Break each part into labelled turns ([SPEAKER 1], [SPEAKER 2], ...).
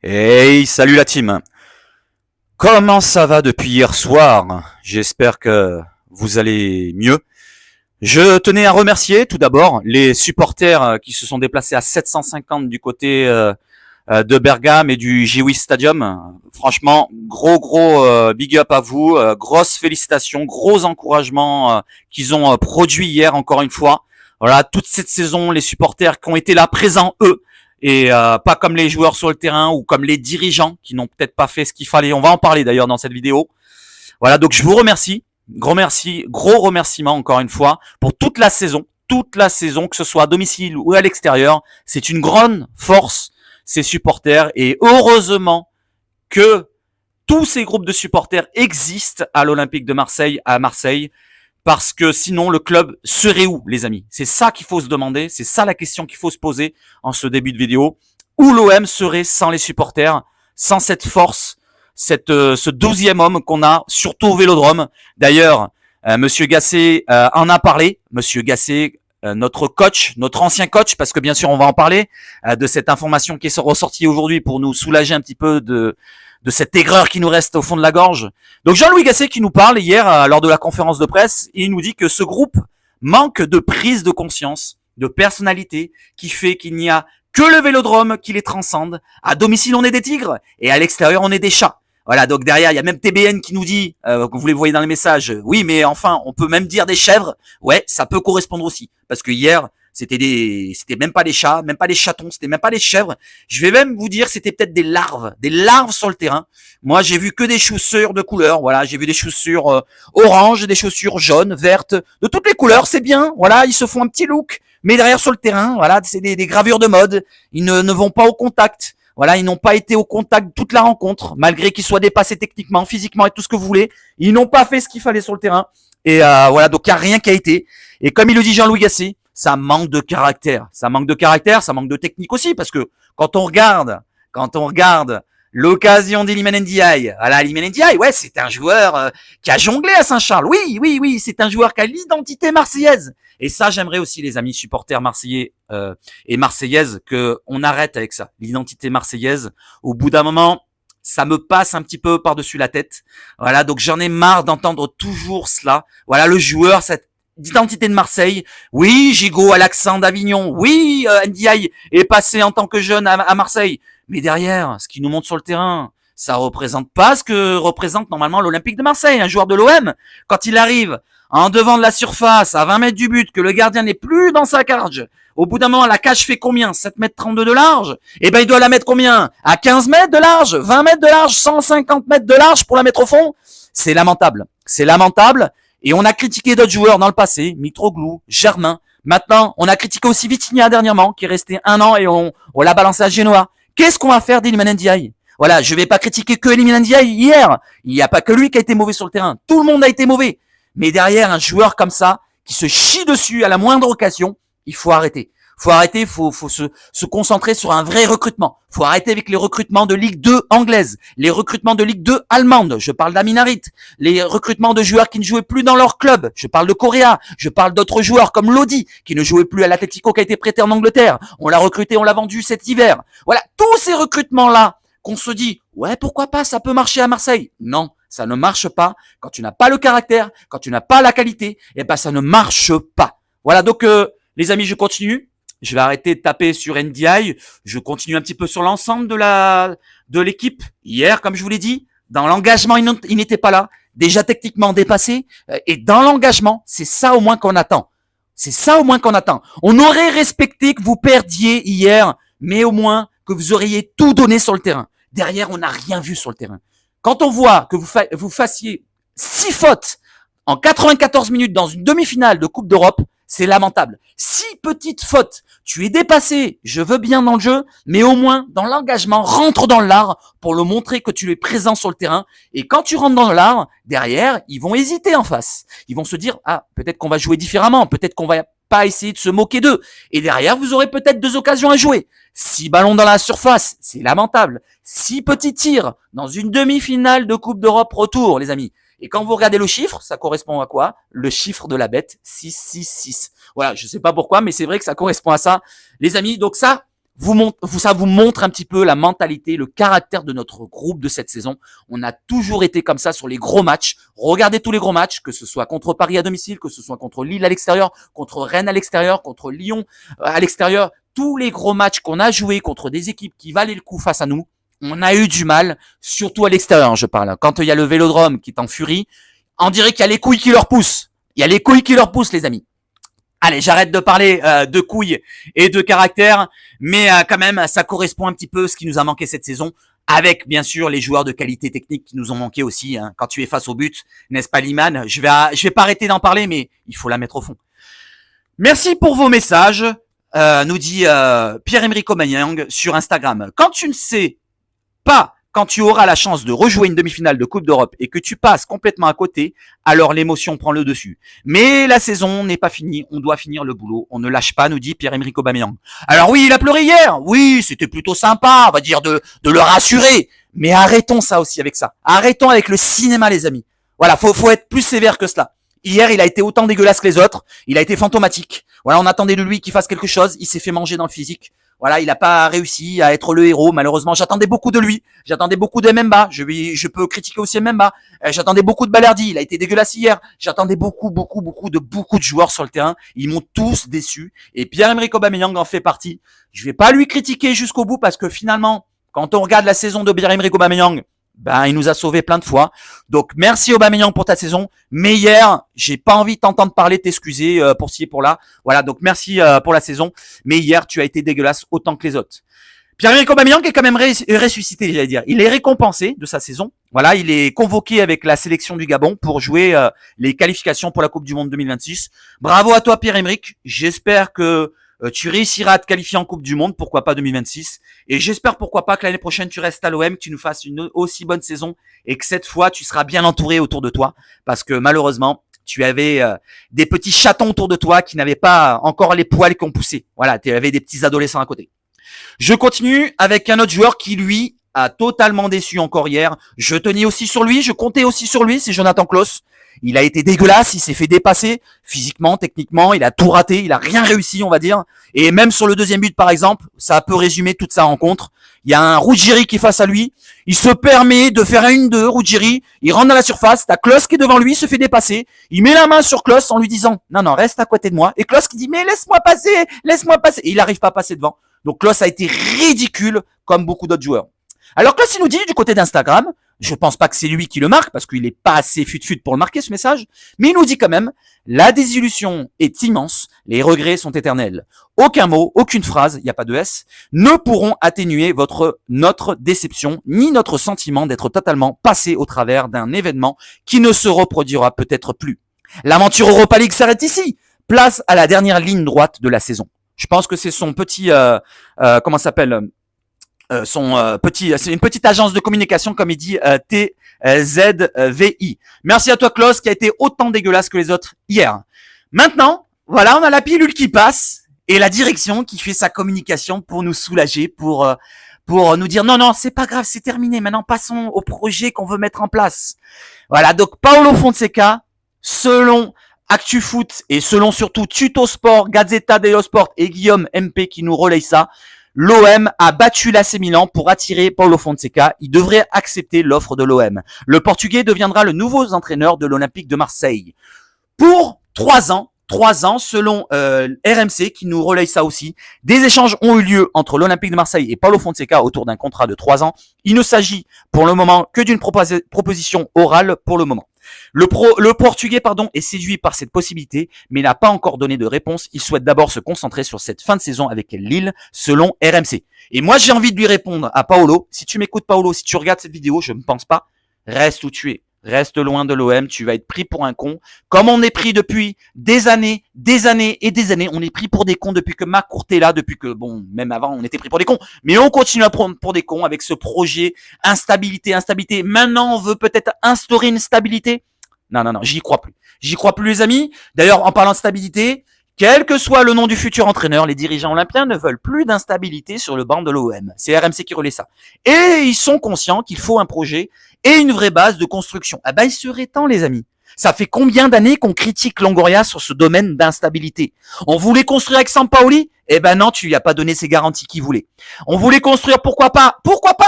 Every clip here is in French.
[SPEAKER 1] Hey, salut la team. Comment ça va depuis hier soir? J'espère que vous allez mieux. Je tenais à remercier tout d'abord les supporters qui se sont déplacés à 750 du côté de Bergame et du Giwis Stadium. Franchement, gros big up à vous, grosses félicitations, gros encouragements qu'ils ont produit hier encore une fois. Voilà, toute cette saison, les supporters qui ont été là présents eux et pas comme les joueurs sur le terrain ou comme les dirigeants qui n'ont peut-être pas fait ce qu'il fallait. On va en parler d'ailleurs dans cette vidéo. Voilà, donc je vous remercie. Gros merci, gros remerciement encore une fois pour toute la saison, que ce soit à domicile ou à l'extérieur. C'est une grande force, ces supporters, et heureusement que tous ces groupes de supporters existent à l'Olympique de Marseille, à Marseille, parce que sinon le club serait où, les amis? C'est ça qu'il faut se demander, c'est ça la question qu'il faut se poser en ce début de vidéo. Où l'OM serait sans les supporters, sans cette force, ce 12e homme qu'on a, surtout au Vélodrome. D'ailleurs, Monsieur Gasset en a parlé. Monsieur Gasset, notre coach, notre ancien coach, parce que bien sûr on va en parler de cette information qui est ressortie aujourd'hui pour nous soulager un petit peu de cette aigreur qui nous reste au fond de la gorge. Donc Jean-Louis Gasset qui nous parle hier lors de la conférence de presse, il nous dit que ce groupe manque de prise de conscience, de personnalité, qui fait qu'il n'y a que le Vélodrome qui les transcende. À domicile, on est des tigres et à l'extérieur, on est des chats. Voilà, donc derrière, il y a même TBN qui nous dit, que vous les voyez dans les messages, oui, mais enfin, on peut même dire des chèvres. Ouais, ça peut correspondre aussi. Parce que hier, c'était même pas des chats, même pas des chatons, c'était même pas des chèvres. Je vais même vous dire, c'était peut-être des larves sur le terrain. Moi, j'ai vu que des chaussures de couleur. Voilà, j'ai vu des chaussures orange, des chaussures jaunes, vertes, de toutes les couleurs. C'est bien. Voilà, ils se font un petit look. Mais derrière sur le terrain, voilà, c'est des gravures de mode. Ils ne vont pas au contact. Voilà, ils n'ont pas été au contact toute la rencontre, malgré qu'ils soient dépassés techniquement, physiquement et tout ce que vous voulez. Ils n'ont pas fait ce qu'il fallait sur le terrain. Et voilà, donc il n'y a rien qui a été. Et comme il le dit Jean-Louis Gasset, ça manque de caractère. Ça manque de caractère, ça manque de technique aussi, parce que quand on regarde l'occasion d'Iliman Ndiaye, voilà, Iliman Ndiaye, ouais, c'est un joueur qui a jonglé à Saint-Charles. Oui, c'est un joueur qui a l'identité marseillaise. Et ça, j'aimerais aussi, les amis supporters marseillais et marseillaises, que on arrête avec ça. L'identité marseillaise, au bout d'un moment, ça me passe un petit peu par-dessus la tête. Voilà, donc j'en ai marre d'entendre toujours cela. Voilà, le joueur, cette d'identité de Marseille. Oui, Gigot à l'accent d'Avignon. Oui, Ndiaye est passé en tant que jeune à Marseille. Mais derrière, ce qu'il nous montre sur le terrain, ça représente pas ce que représente normalement l'Olympique de Marseille, un joueur de l'OM. Quand il arrive en devant de la surface, à 20 mètres du but, que le gardien n'est plus dans sa cage, au bout d'un moment, la cage fait combien? 7 mètres 32 de large? Eh ben, il doit la mettre combien? À 15 mètres de large? 20 mètres de large? 150 mètres de large pour la mettre au fond? C'est lamentable. C'est lamentable. Et on a critiqué d'autres joueurs dans le passé, Mitroglou, Germain. Maintenant, on a critiqué aussi Vitinha dernièrement, qui est resté 1 an et on l'a balancé à Genoa. Qu'est-ce qu'on va faire d'Iliman Ndiaye? Voilà, je vais pas critiquer que Iliman Ndiaye hier. Il n'y a pas que lui qui a été mauvais sur le terrain. Tout le monde a été mauvais. Mais derrière, un joueur comme ça, qui se chie dessus à la moindre occasion, il faut arrêter. Faut se concentrer sur un vrai recrutement. Faut arrêter avec les recrutements de Ligue 2 anglaise, les recrutements de Ligue 2 allemande. Je parle d'Aminarit, les recrutements de joueurs qui ne jouaient plus dans leur club. Je parle de Correa. Je parle d'autres joueurs comme Lodi, qui ne jouait plus à l'Atlético, qui a été prêté en Angleterre. On l'a recruté, on l'a vendu cet hiver. Voilà, tous ces recrutements-là, qu'on se dit, ouais, pourquoi pas, ça peut marcher à Marseille. Non, ça ne marche pas. Quand tu n'as pas le caractère, quand tu n'as pas la qualité, eh ben, ça ne marche pas. Voilà, donc, les amis, je continue. Je vais arrêter de taper sur NDI. Je continue un petit peu sur l'ensemble de l'équipe. Hier, comme je vous l'ai dit, dans l'engagement, il n'était pas là. Déjà techniquement dépassé. Et dans l'engagement, c'est ça au moins qu'on attend. C'est ça au moins qu'on attend. On aurait respecté que vous perdiez hier, mais au moins que vous auriez tout donné sur le terrain. Derrière, on n'a rien vu sur le terrain. Quand on voit que vous fassiez 6 fautes en 94 minutes dans une demi-finale de Coupe d'Europe, c'est lamentable. 6 petites fautes. Tu es dépassé, je veux bien dans le jeu, mais au moins, dans l'engagement, rentre dans l'art pour le montrer que tu es présent sur le terrain. Et quand tu rentres dans l'art, derrière, ils vont hésiter en face. Ils vont se dire, ah, peut-être qu'on va jouer différemment, peut-être qu'on va pas essayer de se moquer d'eux. Et derrière, vous aurez peut-être 2 occasions à jouer. 6 ballons dans la surface, c'est lamentable. 6 petits tirs dans une demi-finale de Coupe d'Europe retour, les amis. Et quand vous regardez le chiffre, ça correspond à quoi? Le chiffre de la bête, 666. Voilà, je sais pas pourquoi, mais c'est vrai que ça correspond à ça. Les amis, donc ça, ça vous montre un petit peu la mentalité, le caractère de notre groupe de cette saison. On a toujours été comme ça sur les gros matchs. Regardez tous les gros matchs, que ce soit contre Paris à domicile, que ce soit contre Lille à l'extérieur, contre Rennes à l'extérieur, contre Lyon à l'extérieur. Tous les gros matchs qu'on a joués contre des équipes qui valaient le coup face à nous, on a eu du mal, surtout à l'extérieur, je parle. Quand il y a le Vélodrome qui est en furie, on dirait qu'il y a les couilles qui leur poussent. Il y a les couilles qui leur poussent, les amis. Allez, j'arrête de parler de couilles et de caractère, mais quand même, ça correspond un petit peu à ce qui nous a manqué cette saison, avec bien sûr les joueurs de qualité technique qui nous ont manqué aussi. Hein. Quand tu es face au but, n'est-ce pas, Liman? Je vais pas arrêter d'en parler, mais il faut la mettre au fond. Merci pour vos messages, nous dit Pierre-Emerick Aubameyang sur Instagram. Quand tu ne sais pas, quand tu auras la chance de rejouer une demi-finale de Coupe d'Europe et que tu passes complètement à côté, alors l'émotion prend le dessus. Mais la saison n'est pas finie, on doit finir le boulot. On ne lâche pas, nous dit Pierre-Emerick Aubameyang. Alors oui, il a pleuré hier. Oui, c'était plutôt sympa, on va dire, de le rassurer. Mais arrêtons ça aussi avec ça. Arrêtons avec le cinéma, les amis. Voilà, faut être plus sévère que cela. Hier, il a été autant dégueulasse que les autres. Il a été fantomatique. Voilà, on attendait de lui qu'il fasse quelque chose. Il s'est fait manger dans le physique. Voilà, il n'a pas réussi à être le héros, malheureusement. J'attendais beaucoup de lui. J'attendais beaucoup de Mbemba. Je peux critiquer aussi Mbemba. J'attendais beaucoup de Balerdi. Il a été dégueulasse hier. J'attendais beaucoup de joueurs sur le terrain. Ils m'ont tous déçu. Et Pierre-Emerick Aubameyang en fait partie. Je vais pas lui critiquer jusqu'au bout parce que finalement, quand on regarde la saison de Pierre-Emerick Aubameyang, ben, il nous a sauvés plein de fois. Donc, merci Aubameyang pour ta saison. Mais hier, j'ai pas envie de t'entendre parler, t'excuser pour ci et pour là. Voilà, donc merci pour la saison. Mais hier, tu as été dégueulasse autant que les autres. Pierre-Emerick Aubameyang est quand même ressuscité, j'allais dire. Il est récompensé de sa saison. Voilà, il est convoqué avec la sélection du Gabon pour jouer les qualifications pour la Coupe du Monde 2026. Bravo à toi Pierre-Emerick. J'espère que tu réussiras à te qualifier en Coupe du Monde, pourquoi pas 2026. Et j'espère pourquoi pas que l'année prochaine tu restes à l'OM, que tu nous fasses une aussi bonne saison et que cette fois tu seras bien entouré autour de toi. Parce que malheureusement, tu avais des petits chatons autour de toi qui n'avaient pas encore les poils qui ont poussé. Voilà, tu avais des petits adolescents à côté. Je continue avec un autre joueur qui, lui, a totalement déçu encore hier. Je tenais aussi sur lui, je comptais aussi sur lui, c'est Jonathan Klaus. Il a été dégueulasse, il s'est fait dépasser physiquement, techniquement, il a tout raté, il a rien réussi, on va dire. Et même sur le deuxième but, par exemple, ça peut résumer toute sa rencontre. Il y a un Ruggieri qui est face à lui, il se permet de faire un 1-2, Ruggieri, il rentre dans la surface, t'as Klaus qui est devant lui, il se fait dépasser, il met la main sur Klaus en lui disant « Non, reste à côté de moi ». Et Klaus qui dit « Mais laisse-moi passer ». Et il n'arrive pas à passer devant. Donc Klaus a été ridicule comme beaucoup d'autres joueurs. Alors Klaus, il nous dit du côté d'Instagram, je pense pas que c'est lui qui le marque parce qu'il est pas assez fut-fut pour le marquer ce message, mais il nous dit quand même, la désillusion est immense, les regrets sont éternels. Aucun mot, aucune phrase, il n'y a pas de S, ne pourront atténuer notre déception, ni notre sentiment d'être totalement passé au travers d'un événement qui ne se reproduira peut-être plus. L'aventure Europa League s'arrête ici. Place à la dernière ligne droite de la saison. Je pense que c'est son petit, comment ça s'appelle c'est une petite agence de communication, comme il dit, TZVI. Merci à toi, Klaus, qui a été autant dégueulasse que les autres hier. Maintenant, voilà, on a la pilule qui passe et la direction qui fait sa communication pour nous soulager, pour nous dire non, c'est pas grave, c'est terminé. Maintenant, passons au projet qu'on veut mettre en place. Voilà, donc Paulo Fonseca, selon ActuFoot et selon surtout Tutosport, Gazzetta dello Sport et Guillaume MP qui nous relaye ça, l'OM a battu l'AC Milan pour attirer Paulo Fonseca. Il devrait accepter l'offre de l'OM. Le Portugais deviendra le nouveau entraîneur de l'Olympique de Marseille. Pour 3 ans, selon RMC qui nous relaye ça aussi. Des échanges ont eu lieu entre l'Olympique de Marseille et Paulo Fonseca autour d'un contrat de 3 ans. Il ne s'agit pour le moment que d'une proposition orale pour le moment. Le Portugais est séduit par cette possibilité, mais n'a pas encore donné de réponse. Il souhaite d'abord se concentrer sur cette fin de saison avec Lille, selon RMC. Et moi, j'ai envie de lui répondre à Paulo. Si tu m'écoutes, Paulo, si tu regardes cette vidéo, je ne pense pas, reste où tu es. Reste loin de l'OM, tu vas être pris pour un con. Comme on est pris depuis des années. On est pris pour des cons depuis que McCourt est là, depuis que, même avant, on était pris pour des cons. Mais on continue à prendre pour des cons avec ce projet instabilité. Maintenant, on veut peut-être instaurer une stabilité. Non, j'y crois plus. J'y crois plus, les amis. D'ailleurs, en parlant de stabilité, quel que soit le nom du futur entraîneur, les dirigeants olympiens ne veulent plus d'instabilité sur le banc de l'OM. C'est RMC qui relaie ça. Et ils sont conscients qu'il faut un projet et une vraie base de construction. Ah bah, il serait temps, les amis. Ça fait combien d'années qu'on critique Longoria sur ce domaine d'instabilité? On voulait construire avec Sampaoli? Eh ben non, tu lui as pas donné ces garanties qu'il voulait. On voulait construire, pourquoi pas,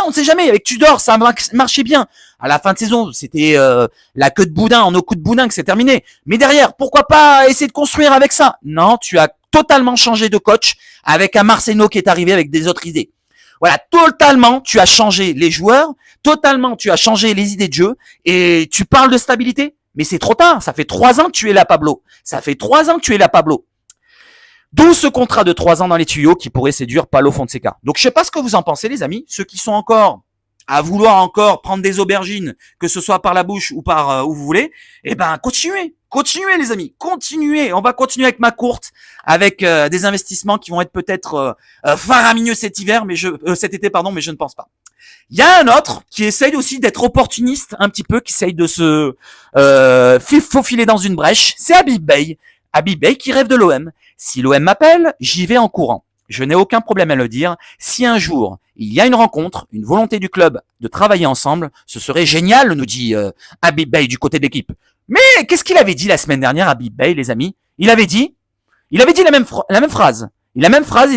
[SPEAKER 1] on ne sait jamais. Avec Tudor, ça marchait bien. À la fin de saison, c'était la queue de boudin, en eau coup de boudin que c'est terminé. Mais derrière, pourquoi pas essayer de construire avec ça? Non, tu as totalement changé de coach avec un Marcelo qui est arrivé avec des autres idées. Voilà, totalement, tu as changé les joueurs, totalement, tu as changé les idées de jeu, et tu parles de stabilité? Mais c'est trop tard, ça fait 3 ans que tu es là, Pablo. Ça fait 3 ans que tu es là, Pablo. D'où ce contrat de 3 ans dans les tuyaux qui pourrait séduire Paulo Fonseca. Donc je sais pas ce que vous en pensez, les amis, ceux qui sont encore à vouloir encore prendre des aubergines, que ce soit par la bouche ou par où vous voulez, eh ben continuez les amis, continuez. On va continuer avec ma courte, avec des investissements qui vont être peut-être faramineux cet hiver, mais cet été pardon, mais je ne pense pas. Il y a un autre qui essaye aussi d'être opportuniste un petit peu, qui essaye de se faufiler dans une brèche. C'est Habib Beye. Habib Beye qui rêve de l'OM. Si l'OM m'appelle, j'y vais en courant. Je n'ai aucun problème à le dire. Si un jour, il y a une rencontre, une volonté du club de travailler ensemble, ce serait génial, nous dit Habib Beye du côté de l'équipe. Mais qu'est-ce qu'il avait dit la semaine dernière, Habib Beye, les amis? Il avait dit la même phrase. Il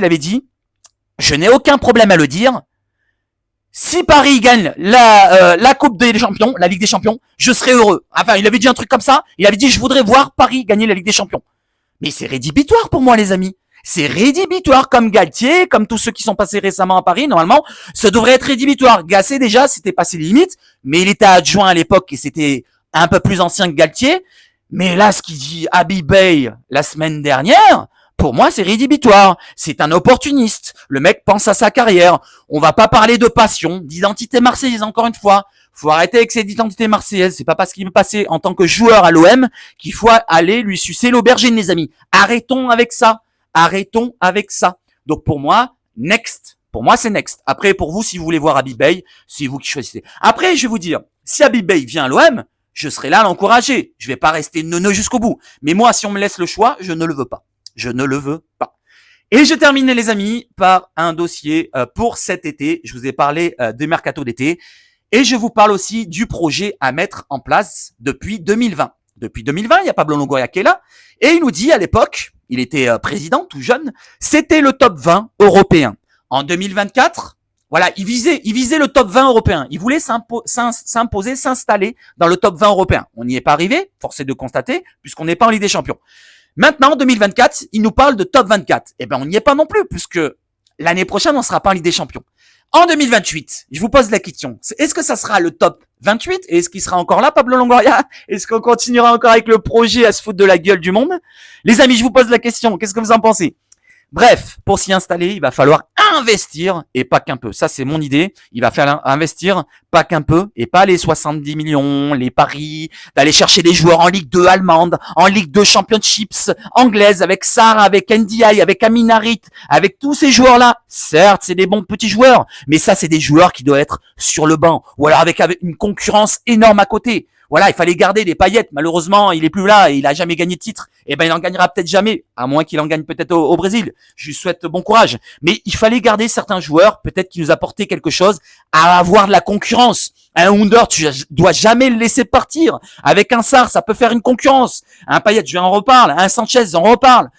[SPEAKER 1] avait dit, je n'ai aucun problème à le dire. Si Paris gagne la Coupe des Champions, la Ligue des Champions, je serai heureux. Enfin, il avait dit un truc comme ça. Il avait dit, je voudrais voir Paris gagner la Ligue des Champions. Mais c'est rédhibitoire pour moi, les amis. C'est rédhibitoire, comme Galtier, comme tous ceux qui sont passés récemment à Paris. Normalement, ça devrait être rédhibitoire. Gasset, déjà, c'était passé les limites, mais il était adjoint à l'époque et c'était un peu plus ancien que Galtier. Mais là, ce qu'il dit Habib Beye la semaine dernière, pour moi, c'est rédhibitoire. C'est un opportuniste. Le mec pense à sa carrière. On va pas parler de passion, d'identité marseillaise, encore une fois. Faut arrêter avec cette identité marseillaise. C'est pas parce qu'il me passait en tant que joueur à l'OM qu'il faut aller lui sucer l'aubergine, les amis. Arrêtons avec ça. Donc pour moi, next. Pour moi, c'est next. Après, pour vous, si vous voulez voir Habib Beye, c'est vous qui choisissez. Après, je vais vous dire, si Habib Beye vient à l'OM, je serai là à l'encourager. Je vais pas rester neuneux jusqu'au bout. Mais moi, si on me laisse le choix, je ne le veux pas. Je ne le veux pas. Et je termine, les amis, par un dossier pour cet été. Je vous ai parlé des mercato d'été. Et je vous parle aussi du projet à mettre en place depuis 2020. Depuis 2020, il y a Pablo Longoria qui est là. Et il nous dit, à l'époque, il était président, tout jeune, c'était le top 20 européen. En 2024, voilà, il visait le top 20 européen. Il voulait s'imposer, s'installer dans le top 20 européen. On n'y est pas arrivé, force est de constater, puisqu'on n'est pas en Ligue des Champions. Maintenant, en 2024, il nous parle de top 24. Eh ben, on n'y est pas non plus, puisque l'année prochaine, on ne sera pas en Ligue des Champions. En 2028, je vous pose la question. Est-ce que ça sera le top 28? Et est-ce qu'il sera encore là, Pablo Longoria? Est-ce qu'on continuera encore avec le projet à se foutre de la gueule du monde? Les amis, je vous pose la question. Qu'est-ce que vous en pensez? Bref, pour s'y installer, il va falloir investir et pas qu'un peu. Ça, c'est mon idée. Il va falloir investir pas qu'un peu et pas les 70 millions, les paris, d'aller chercher des joueurs en Ligue 2 allemande, en Ligue 2 Championships anglaise, avec Sarr, avec NDI, avec Aminarit, avec tous ces joueurs-là. Certes, c'est des bons petits joueurs, mais ça, c'est des joueurs qui doivent être sur le banc ou alors avec une concurrence énorme à côté. Voilà, il fallait garder des paillettes. Malheureusement, il est plus là et il a jamais gagné de titre. Eh ben, il en gagnera peut-être jamais, à moins qu'il en gagne peut-être au Brésil. Je lui souhaite bon courage. Mais il fallait garder certains joueurs, peut-être qui nous apportaient quelque chose, à avoir de la concurrence. Un Under, tu dois jamais le laisser partir. Avec un Sarr, ça peut faire une concurrence. Un Payet, je en reparle. Un Sanchez, j'en reparle.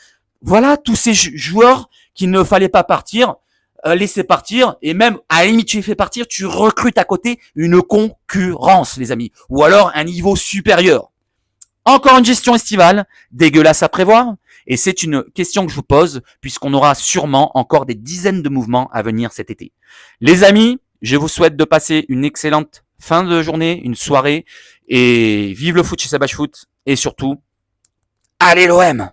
[SPEAKER 1] Voilà, tous ces joueurs qu'il ne fallait pas partir. Laisser partir, et même à la limite tu les fais partir, tu recrutes à côté une concurrence, les amis, ou alors un niveau supérieur. Encore une gestion estivale, dégueulasse à prévoir, et c'est une question que je vous pose, puisqu'on aura sûrement encore des dizaines de mouvements à venir cet été. Les amis, je vous souhaite de passer une excellente fin de journée, une soirée, et vive le foot chez Sabach Foot, et surtout, allez l'OM!